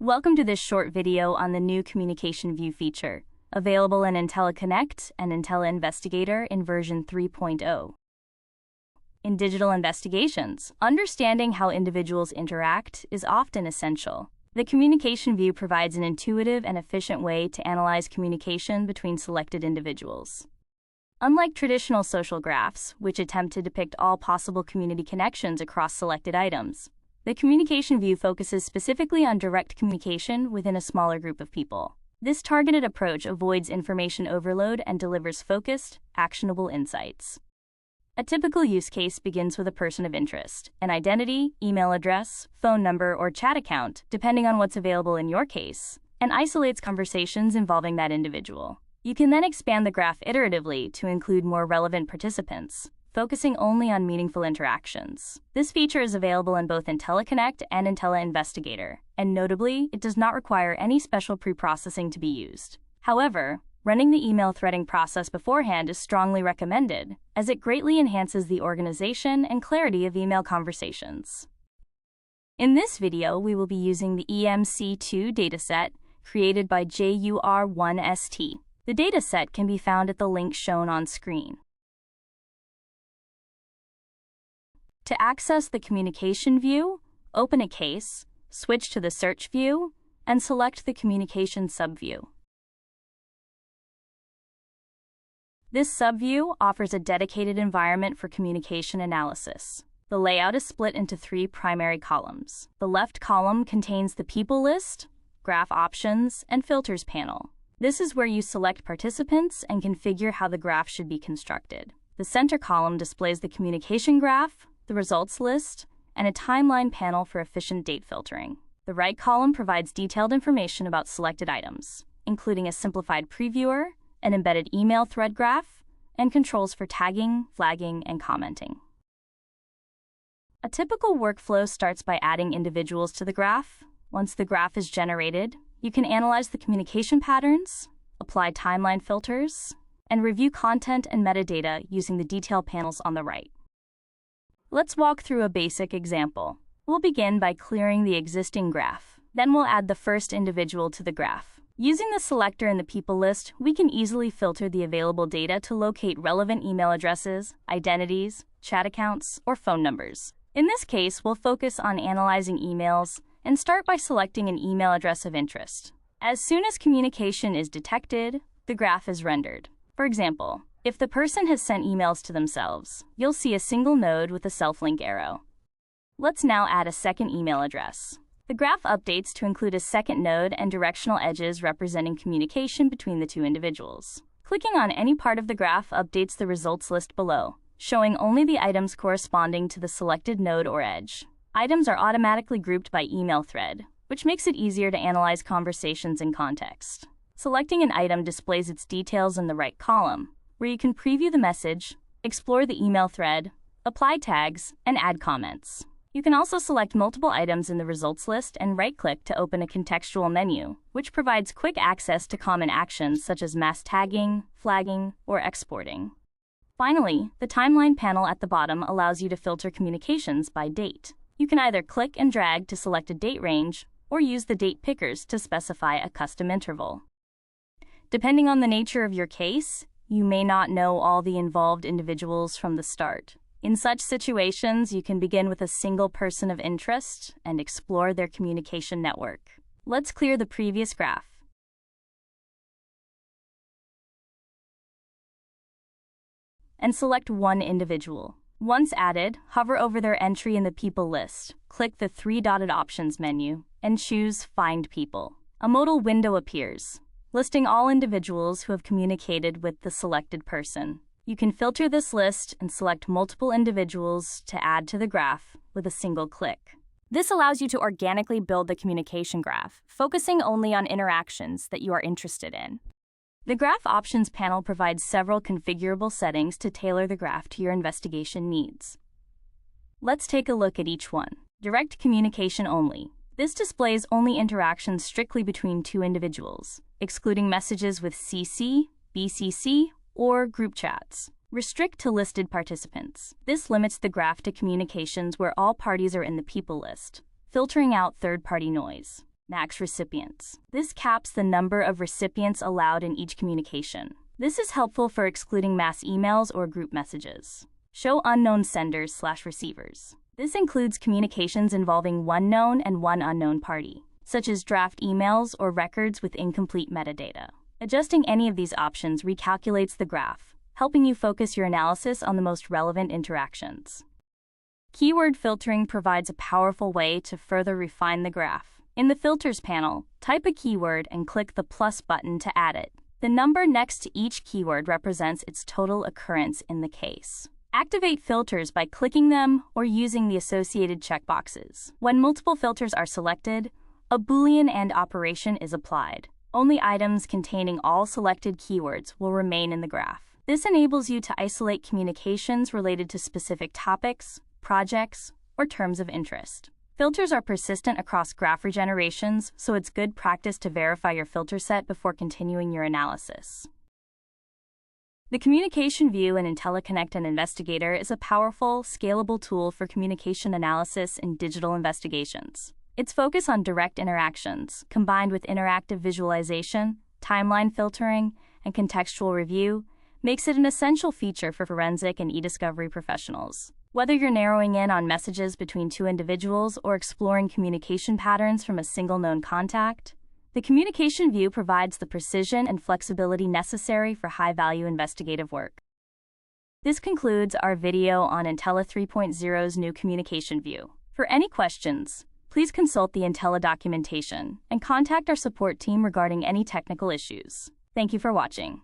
Welcome to this short video on the new Communication View feature, available in Intella Connect and Intella Investigator in version 3.0. In digital investigations, understanding how individuals interact is often essential. The Communication View provides an intuitive and efficient way to analyze communication between selected individuals. Unlike traditional social graphs, which attempt to depict all possible community connections across selected items, the Communication View focuses specifically on direct communication within a smaller group of people. This targeted approach avoids information overload and delivers focused, actionable insights. A typical use case begins with a person of interest, an identity, email address, phone number, or chat account, depending on what's available in your case, and isolates conversations involving that individual. You can then expand the graph iteratively to include more relevant participants, focusing only on meaningful interactions. This feature is available in both Intella Connect and Intella Investigator, and notably, it does not require any special pre-processing to be used. However, running the email threading process beforehand is strongly recommended, as it greatly enhances the organization and clarity of email conversations. In this video, we will be using the EMC2 dataset created by JUR1ST. The dataset can be found at the link shown on screen. To access the Communication View, open a case, switch to the Search view, and select the Communication subview. This subview offers a dedicated environment for communication analysis. The layout is split into three primary columns. The left column contains the People list, Graph Options, and Filters panel. This is where you select participants and configure how the graph should be constructed. The center column displays the communication graph, the results list, and a timeline panel for efficient date filtering. The right column provides detailed information about selected items, including a simplified previewer, an embedded email thread graph, and controls for tagging, flagging, and commenting. A typical workflow starts by adding individuals to the graph. Once the graph is generated, you can analyze the communication patterns, apply timeline filters, and review content and metadata using the detail panels on the right. Let's walk through a basic example. We'll begin by clearing the existing graph. Then we'll add the first individual to the graph. Using the selector in the People list, we can easily filter the available data to locate relevant email addresses, identities, chat accounts, or phone numbers. In this case, we'll focus on analyzing emails and start by selecting an email address of interest. As soon as communication is detected, the graph is rendered. For example, if the person has sent emails to themselves, you'll see a single node with a self-link arrow. Let's now add a second email address. The graph updates to include a second node and directional edges representing communication between the two individuals. Clicking on any part of the graph updates the results list below, showing only the items corresponding to the selected node or edge. Items are automatically grouped by email thread, which makes it easier to analyze conversations in context. Selecting an item displays its details in the right column, where you can preview the message, explore the email thread, apply tags, and add comments. You can also select multiple items in the results list and right-click to open a contextual menu, which provides quick access to common actions such as mass tagging, flagging, or exporting. Finally, the timeline panel at the bottom allows you to filter communications by date. You can either click and drag to select a date range, or use the date pickers to specify a custom interval. Depending on the nature of your case, you may not know all the involved individuals from the start. In such situations, you can begin with a single person of interest and explore their communication network. Let's clear the previous graph. And select one individual. Once added, hover over their entry in the People list, click the three dotted options menu, and choose Find People. A modal window appears, listing all individuals who have communicated with the selected person. You can filter this list and select multiple individuals to add to the graph with a single click. This allows you to organically build the communication graph, focusing only on interactions that you are interested in. The Graph Options panel provides several configurable settings to tailor the graph to your investigation needs. Let's take a look at each one. Direct communication only. This displays only interactions strictly between two individuals, excluding messages with CC, BCC, or group chats. Restrict to listed participants. This limits the graph to communications where all parties are in the People list, filtering out third-party noise. Max recipients. This caps the number of recipients allowed in each communication. This is helpful for excluding mass emails or group messages. Show unknown senders/receivers. This includes communications involving one known and one unknown party, such as draft emails or records with incomplete metadata. Adjusting any of these options recalculates the graph, helping you focus your analysis on the most relevant interactions. Keyword filtering provides a powerful way to further refine the graph. In the Filters panel, type a keyword and click the plus button to add it. The number next to each keyword represents its total occurrence in the case. Activate filters by clicking them or using the associated checkboxes. When multiple filters are selected, a Boolean AND operation is applied. Only items containing all selected keywords will remain in the graph. This enables you to isolate communications related to specific topics, projects, or terms of interest. Filters are persistent across graph regenerations, so it's good practice to verify your filter set before continuing your analysis. The Communication View in Intella Connect and Investigator is a powerful, scalable tool for communication analysis in digital investigations. Its focus on direct interactions, combined with interactive visualization, timeline filtering, and contextual review, makes it an essential feature for forensic and eDiscovery professionals. Whether you're narrowing in on messages between two individuals or exploring communication patterns from a single known contact, the Communication View provides the precision and flexibility necessary for high-value investigative work. This concludes our video on Intella 3.0's new Communication View. For any questions, please consult the Intella documentation and contact our support team regarding any technical issues. Thank you for watching.